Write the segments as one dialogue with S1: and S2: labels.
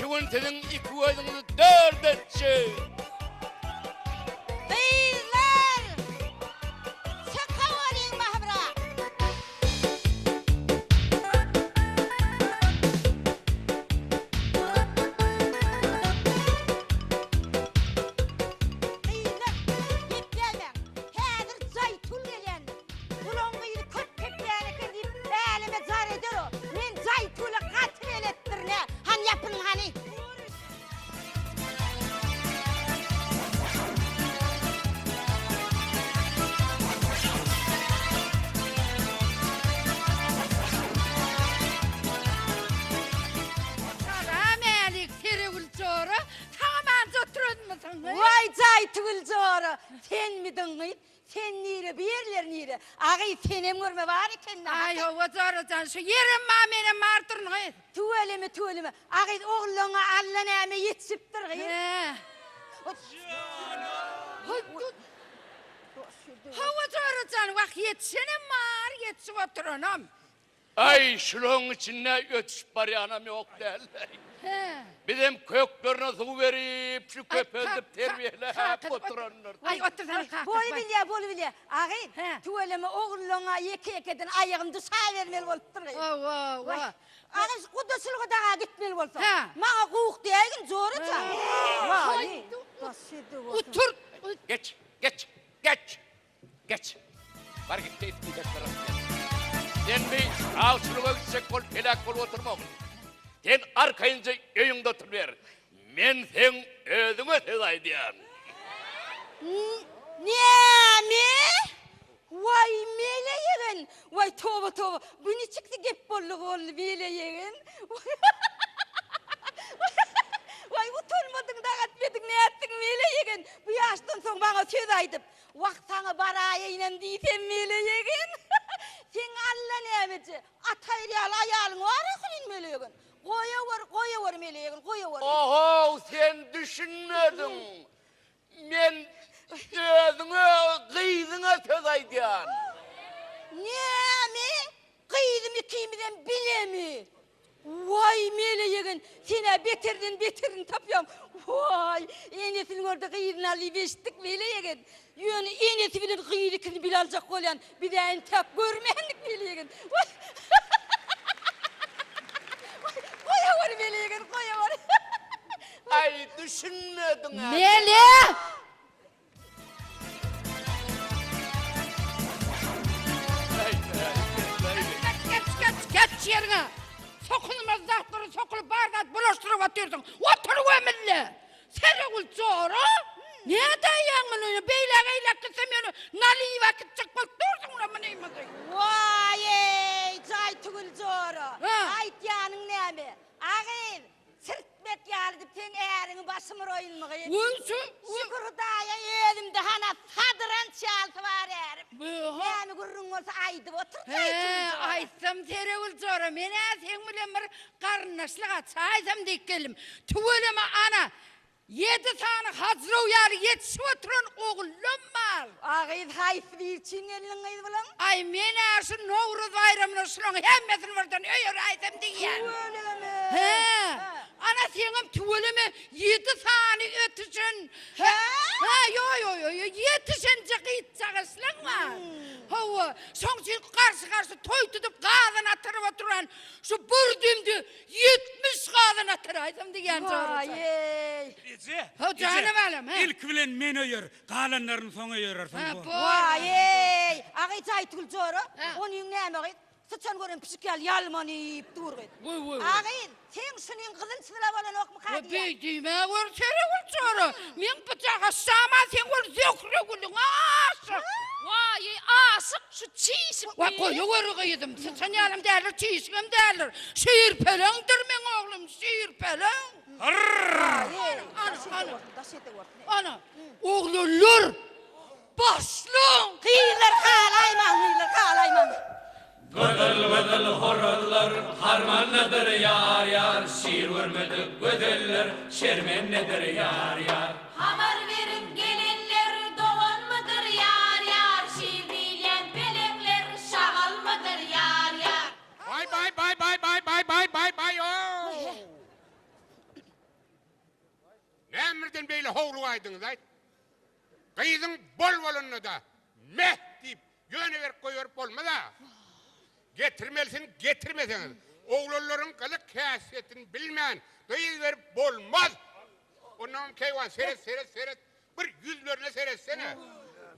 S1: Şuun senin iki gözünü dört etçi.
S2: Kızlar! Şaka olayım Mahmura. Kızlar, git gelme. Hazır Zaytul gelen. Ulan kıydı köpeklerini kırdıyıp elime zar eder o. Men Zaytul'u katır elettir ne? Hani yapın hani?
S3: Rahmelik Serevül Çoğru, tamam oturun musun?
S2: Vay Zaytul Çoğru. Sen miydin kıyıp? Sen nire, bir yerler nire. Ağay senem görme var iken.
S3: Ay o Çoğru'dan şu yerim ma menem martırın hayır.
S2: Tuveleme. Ağay oğluna Allah neme yetişiptir kıyıp.
S3: Hava Çoğru'dan bak yetişenim var, yetişip oturunum.
S1: Ay şunun içine ötüşüp bari anam yok derler. Bizim köklerine su verip şu köpüldüp terbiyeleyip oturanlar.
S3: Ay otursana kalk.
S2: Bolu bilye. Ağay
S3: He.
S2: tuveleme oğluna yekeden ayağımda sağ vermeli olup dur kıyıp.
S3: Vay.
S2: Ağay kudasılığı dağa gitmeli olsa.
S3: He.
S2: Bana kuğuk diyegin zoru can. Vay.
S3: Otur.
S1: Geç. Var git de itmeyecekler. Sen bir avçılığa gidecek ol, pelak ol oturma oğlum. Sen arkayıncaöyünde oturuver. Men sen özüme sezay diyen.
S2: Ne mi? Vay meleğin. Vay tova. Bu ne çıktı gep bolluk oldu meleğin. Vay utanmadın da atmadın ne ettin meleğin. Bu yaştan son bana söz aydıp. Vakt sana baraya inen diysem meleğin. Sen Allah nemeci. Atayriyal ayalın var akılın meleğin. Koya var meleğin, koya var.
S1: Oho sen düşünmedin. Men özüne kıydına sezay diyen.
S2: Ne mi? Kıydım ikimden bile mi? Vay meleğin, sene betirdin tapıyorum. Vay, enesinin orada kıydın alıp eşittik meleğin. Yani enesi bilen kıydıkını bile alacak olan bir de en tek görmeyenlik meleğin. Vay. Koya var meleğin, koya var.
S1: Ay düşünmedin ha.
S3: Melih! Geç yerine. Sokulmaz dahtları sokulup bardat bulaştırıp atıyorsun. Oturup eminle. Serevül Çoğru. Ne dayan onu? Beylak kısım nali vakit çıkmak dursun ulan neyim adı?
S2: Vay ey, Zaytugul Çoğru.
S3: Ha.
S2: Ayt yanın ne mi? Ağır, sırtmet yardım sen eğerini başımı royun mu kıyım? Şükür daya elimde hana sadıran çaltı var eğerim. Ne mi gurrun olsa aydı otur Zaytugul Çoğru.
S3: Aytsam Serevül Çoğru. Mene sen bilen bir karnaşlığa çaysam dikkelim. Tüveleme ana. 7 tane hazır uyarı yetişip oturan oğlum var.
S2: Ağır hayf için elin kıydı bulan.
S3: Ay mene şu Novruz bayramına şulan hemmesini vardan öyle aytsam diyen.
S2: Öyle mi?
S3: He. Ana senin tüveleme 7 tane ötüşün.
S2: He?
S3: Yo. Yetişince gideceksin var. Hava. Son sen karşı toy tutup kadın atırıp oturan şu burdümdü 70 kadın atır aytsam diyen.
S2: Vay ey.
S4: Ece,
S3: Ha, canım alem, he.
S4: İlk bilen men öyer, kalanların sonu yerersin bu.
S2: Vay ey. Ağır Zaytugul Çoğru.
S3: Ha.
S2: Onun ne mi kıydı? Sıçan görün pişikal yalmanıyıp dur kıydı.
S3: Vay.
S2: Ağır sen şunun kızın sınav olan ok mu kadı ya?
S3: Beydime var Serevül Çoğru. Men bıçağa sağma sen var zökre gülün aşık.
S5: Vay aşık şu çiğişim.
S3: Vay koyu kıydım. Sen yanım derler çiğişim derler. Şiir pelendir men oğlum şiir pelen. Ana oğlulur. Başlın.
S2: Kıyılar kalayman.
S6: Vıdıl horullar harman nedir yar şiir vermedik gödüller şermen nedir yar
S5: Haber verin gelinler doğan mıdır yar şiir bilen pelekler şagal mıdır yar
S1: Bay.
S7: kıydınız ayt. Kıydın bol bolunu da meh deyip yöne verip koyup olma da. Getirmelisin getirmeseniz. Oğulların kılık kıyasiyetini bilmeyen kıyız verip bolmaz. Ondan keyvan seyret. Bir yüzlerine seyretsene.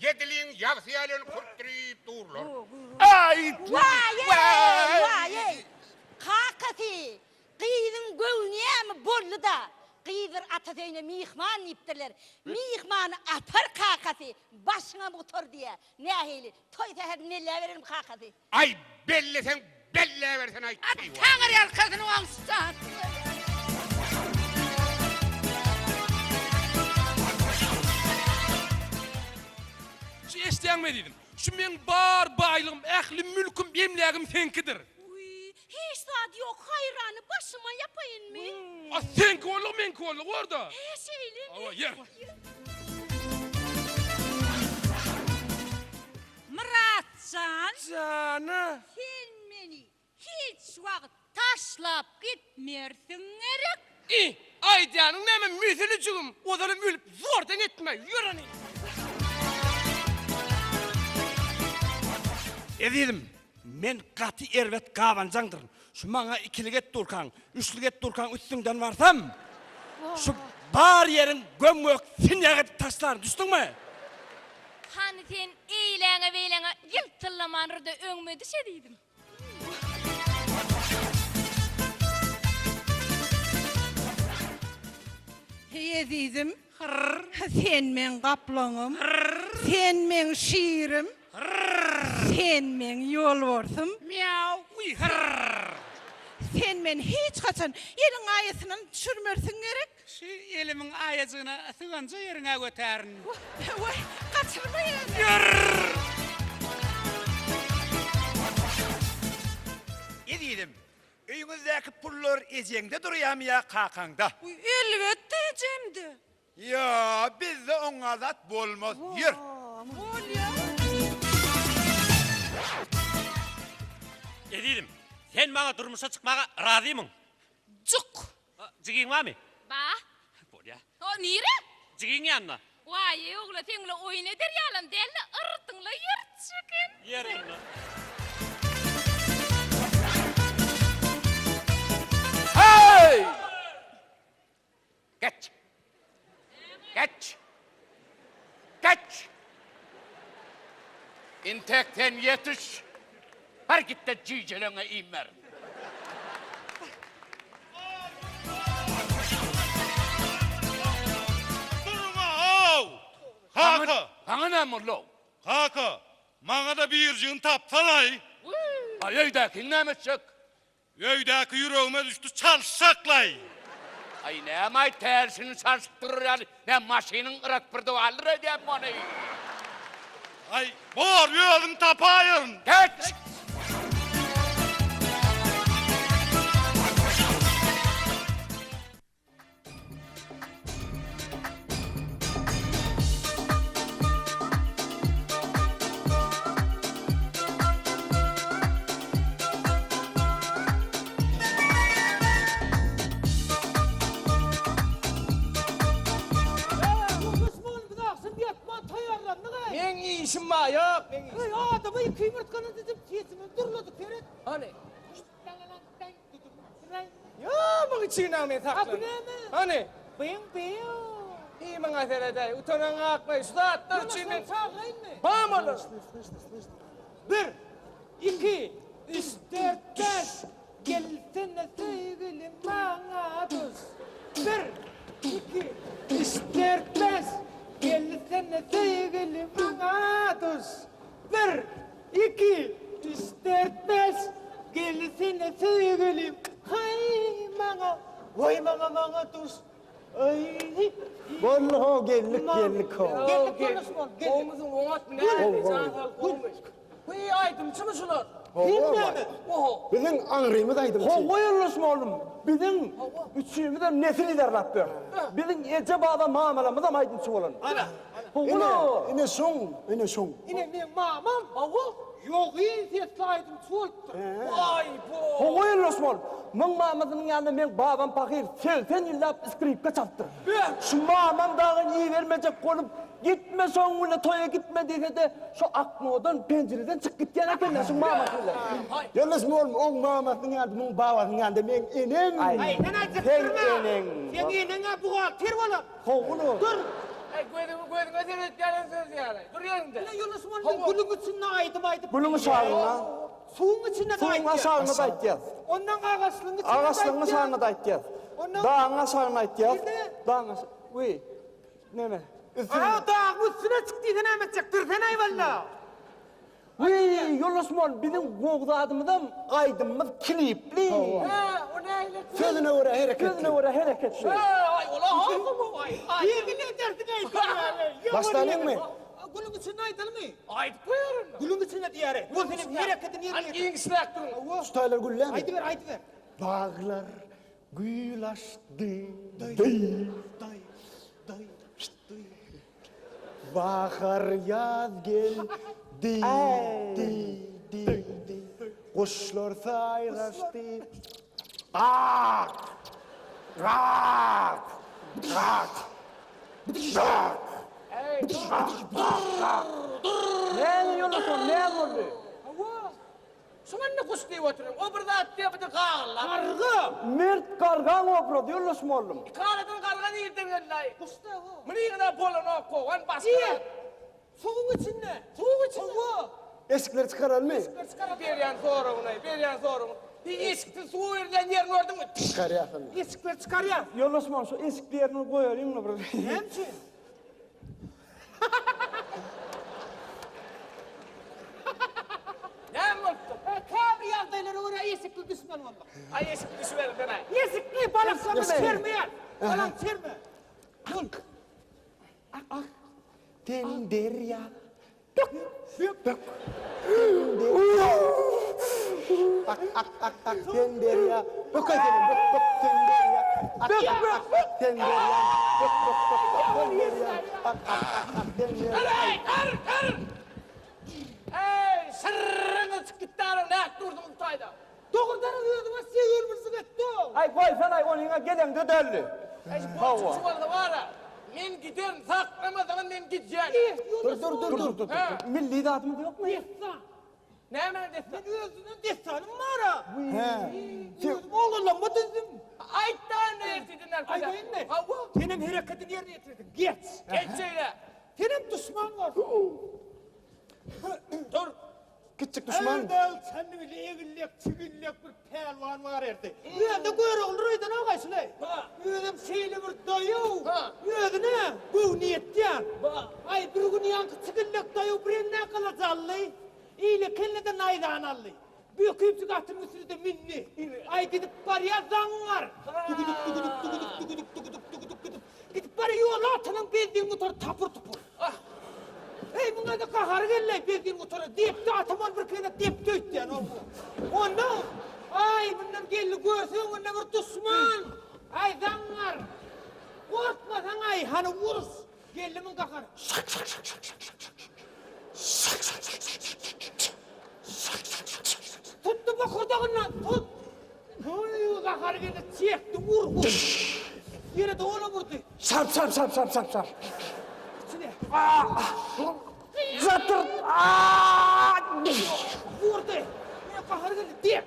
S7: Yediliğin yavsiyalını kurtturuyup dururlar.
S1: Ay!
S2: Vay! Kakati! Kıydın gövniye mi bollu da? Kıydır atatöyne mihman yiptirler. Mihmanı atar kakati. Başına motor diye. Ne ahili? Toy teher neler veririm kakati.
S7: Ay bellesen belle versen ay keyvan.
S3: Tanrı arkasını vangsızat.
S8: Şu eşleyen mi dedim? Şu men bar baylığım, ehlim, mülküm, emlagım senkidir.
S5: Uy, hiç saat yok hayranı başıma yapayın mı?
S8: Senki oğlum, menki oğlum orada.
S5: Söyle.
S8: Ava yer.
S3: Muratcan,
S8: Cana.
S3: sen beni hiç vakit taşlap gitmersin gerek.
S8: Aydanın hemen müzülücüğüm. Odanım ölüp zordan etme, yürüni. Ededim, men katı ervet kavancandır. Şu bana ikilik et durkan, üçlük et durkan üstünden varsam, şu bar yerin gömük sinyağı taşlar, düştün mü?
S5: Hani sen eylene veylene yıltıllamanır da öňüme düşediydim.
S3: Hey azizim, sen men kaplaňym, sen men şiirim, sen men ýolbarsym. Miau, uy, sen men hiç kaçan eliň aýasynyň düşürmersiň gerek.
S4: Şu elimin ayacığına sığınca yerine götərin.
S3: Vay, kaçırma yani.
S9: Ededim, öýüňizdäki pullar ejeňde durýarmy ýa kakanda?
S3: Uy, elbette ejemdi.
S9: Ya bizde oňa zat bolmaz. Yer.
S3: Bol ya.
S10: Ededim, sen bana durmuşa çıkmağa razıyımın.
S3: Cuk.
S10: Cigin var mı?
S5: Ba,
S10: Bol ya.
S5: o nire?
S10: Cigin yanına.
S5: Vay, oğla seninle oyun eder yalan derle ırtınla yer çıkın.
S10: Yer yanına.
S1: Hey! Geç! İntekten yetiş. Her gitte cicilene imer.
S11: Durma oğul! Kaka!
S1: Bana ne mullu?
S11: Kaka! Bana da bir yığın tapsalay.
S1: Ay öydeki ne meçek?
S11: Öydeki yüreğime düştü çalsaklay.
S1: Ay ne may tersini sarsıttırır yani. Ne maşinin ırak bir duvarlı edeyim onu.
S11: Ay bor yığın tapayın.
S1: Geç!
S8: Men işim var yok.
S3: Adamı yıkayım ırtkanı dedim, tiyetimi durladık Ferit.
S8: Hani? Ya bak içine mi saklan? Hani?
S3: Beyim.
S8: İyi bana söyledi. Utanan akla üstad. Dur içine. Bağmalı. Bir, iki, üç, dört, beş. Gelsene sevgilim bana tuz. Bir, iki, üç, dört, beş. Gelsene sevgilim bana tuz. Bir, iki, üç, dört, beş. Gelsene sevgilim. Hay bana, vay bana tuz. Ay.
S12: Vallahi gellik ho.
S8: Gellik konuşma. Oğumuzun oğat ne? Kuyu aydım çımışılar.
S12: Bilmem. Bizim anrımız aydım.
S8: Koyulmuş mu oğlum?
S12: Bizim üçümüzden nesil eder Rabbim. Bizim ece bağda muamelamız ama aydın olun. Oğlum. Ine son.
S3: Yine men mamam awu. Yok iyi saydım çoğulttu. Vay bu.
S12: Oğlum Osman. Mın mamadının yanında men babam fakir. Sen yıllap skripka çaptı. Şu mamam dağın iyi vermeyecek konup gitme sonuna toya gitme dese de şu akmodan pencereden çık git yana kendine şu mamasıyla. Yalnız mı oğlum on mamasının yanında mın babasının yanında men inen.
S3: Ay nana
S12: Sen
S3: çıktırma.
S12: inen.
S3: Sen inene buğa tir oğlum.
S12: Oğlum.
S3: Dur.
S4: Gözüme seni gelin yani. Dur yanında.
S3: Ne Yunus Manlı gülün içinde aydı.
S12: Bunun sağlığına.
S3: Suyun içinde de
S12: Suyun sağlığına da aytacağız.
S3: Ondan ağaçlığın içinde
S12: Ağaçlığın sağlığına da aytacağız. Dağına sağlığına aytacağız.
S3: Bir de-
S12: Dağına Uy. Neme?
S3: Aa dağın üstüne çıktıydı ne emecek? Dur sen eyvallah.
S12: Uy, Yolasmon bizim Goğda adımıdan aydınımız klipli.
S3: Ha o neyle?
S12: Sözüne göre hareket. Sözüne göre hareketli.
S3: Ay ola ağzımı vay. Yemin edersin ay.
S12: Başlayalım mı?
S3: Gülün içinde aydın mı?
S4: Ayıp koyarım.
S3: Gülün içinde diyare. Bu senin hareketin yerine.
S4: Hangi ilgisi aklın?
S12: Staylar güller mi?
S3: Haydi ver.
S12: Bağlar gül açtı. Day. Bahar yaz geldi. Di. Kuşlar sayraştı. Gak. Ne Yolasmon ne oldu?
S4: Şuman ne kuş diye oturuyorum. O burada at diye bir de kağırlar.
S3: Kargı.
S12: Mert kargan opra Yolasmon'um.
S4: Kağırladın kağırgan yiyirdim yanday.
S3: Kusta o.
S4: Mını yığına bolon o kovan baskı.
S3: İyi. Suyun içinde. Suyun içinde.
S12: Eskleri çıkaralım mı?
S4: Bir yan sonra. Bir eskisi su verilen yerini gördün mü?
S12: Çıkarayım.
S3: Eskler çıkarıyor.
S12: Yolasmon şu eskilerini koyayım mı burada?
S3: Hemşin.
S4: Ne mutlu.
S3: Kabri yazdayları oraya esikli düşman valla.
S4: Ay eski düşüverim ben ay.
S3: Esikli balık sana çermeyen. Balık çerme. Dur.
S12: Tenderya. Tenderya. Bak edelim. Bak tenderya. Tenderya. Tenderya.
S4: Kır. Ey sırrını çıkıtlarım ne durdum tayda.
S3: Doğrudan alıyordum ha seyirmişsin etti.
S12: Ay koy sen ay onunla gelen de döllü.
S4: Ay bu çuvalda var ha. Men giderim saklamadan men gideceğim.
S12: Dur. Milli dağıtımı yok mu?
S3: Destan.
S4: Ne hemen desin?
S3: Ben özünün destanım var ha.
S12: He.
S3: Oğlum bu dedim.
S4: Ayttan ne ettiğinler
S3: Ay
S4: kadar.
S3: benim ne?
S4: Ha bu.
S3: Senin hareketini yerine getirdin. Geç.
S4: Geç söyle.
S3: Senin düşman var.
S4: Dur.
S12: Küçük düşman.
S3: Erdal senin bile evlilik, çivillek bir pelvan var erde. Yerde göre olur uydan ağaçlı. Yüzüm şeyli bir dayı. Yüzüne bu niyetyan. Ay bir gün yankı çıkıllık dayı birine kalacallı. İyilik kelleden aydan allı. Büyük küpçük atın üstünde minni. Ay gidip paraya zan var. Gidip paraya yola atının bildiğin motor tapır tupur. Hey bunlar da kahar gelirler bildiğin motora. Deyip de atamar bir kere deyip de öttüyen oldu. Ondan ay bunlar geldi görsün bunlar bir düşman. Ay zanlar. Korkmasan ay hani vuruz. Geldi mi kahar. Tuttu bak ordağından tut. Oy kahar geldi çekti vur. Yine de ona vurdu.
S12: Sarp.
S3: İçine.
S12: Zatır.
S3: Vurdu. Yine kahar geldi diye.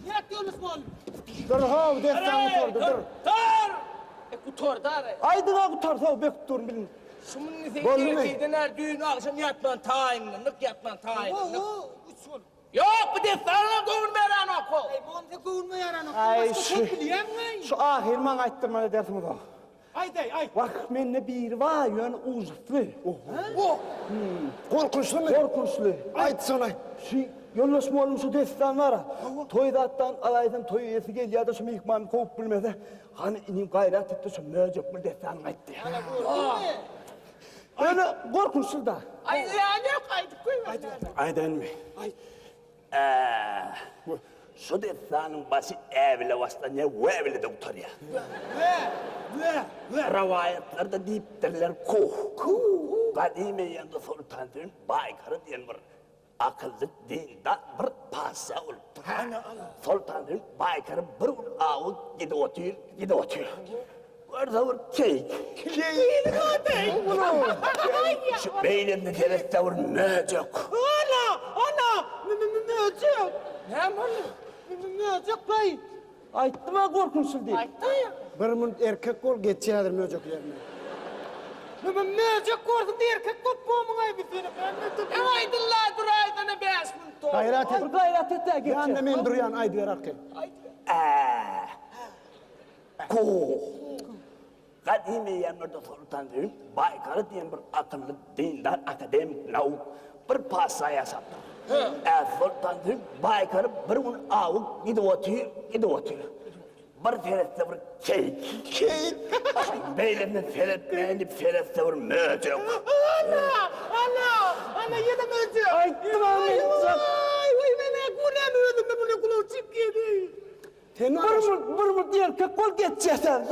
S3: Ne diyorsunuz oğlum?
S12: Dur ha destan sordu dur.
S4: Dur. Kutor dar.
S12: Aydın abi tarsa bek dur bilin.
S4: Şunun
S12: Bollu mu?
S4: nefeyden her düğünü akşam yatman tayinlik yatman tayinlik.
S3: Uçun.
S4: Yok bir de sana doğru meran oku.
S3: Ay bu anda kovulma yaranı.
S12: Ay
S3: Başka
S12: şu.
S3: çok biliyen mi?
S12: Şu ahirman ayttırma dersim o da.
S3: Ay day ay.
S12: Bak menne bir var yön uzatlı.
S3: Bu.
S12: Korkunçlu mu? Korkunçlu. Ayt sana. Şu yollaşma olmuş şu destan var ha. Toydattan alaydan toy üyesi gel ya da şu mihman kovup bilmese. Hani inim gayret etti şu mevcut mu destan ayttı. Öyle korkunçlu da.
S4: Ay yani yok aydık koyma.
S12: Aydan mı? Şu destanın başı evle vasıta ne evle doktor ya. Ravayetlerde deyip derler kuh. Kadime yanında sultanın baykarı diyen bir akıllı dindar bir pasa olup. Sultanın baykarı bir ağız gidi otuyor. Orada bir keyik. Keyik Şu beyninde tereste bir möcek.
S4: Ana! Möcek! Ne var? Möcek bay.
S12: Ayttım ha korkunçsul değil.
S4: Bir mun erkek ol geçedir möceklerine. Ben möcek gördüm de erkek kop bomun ay bitene. Ben aydınlar duraydana 5 mun. Gayret et.
S12: Gayret et de geçer.
S4: Yanında men duruyan aydı yararken.
S12: Kuh. Kadime yanında sultanın baykarı diyen bir akıllı dindar akademik navuk bir pasaya sattı. Sultanın baykarı bir un ağız gidi otuyor. Bir ferette bir keyik. Beylerine ferette bir möcek.
S4: Ana yine möcek.
S12: Ayttım ha men.
S4: Ay ben kuran öldüm de bunu kulağı çık yedi.
S12: Bir erkek kol geçer.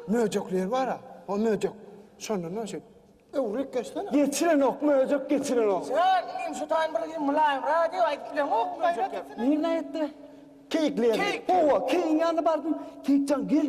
S4: Möcekler var ha, o möcek. Sonra nasıl? Evrik geçsene.
S12: Geçiren ok möcek geçiren ok.
S4: Sen şu tane böyle mulayim radyo ayıplen ok möcek.
S12: Ne etti? Keyikler. Keyik yanına bardım. Keyikcan gel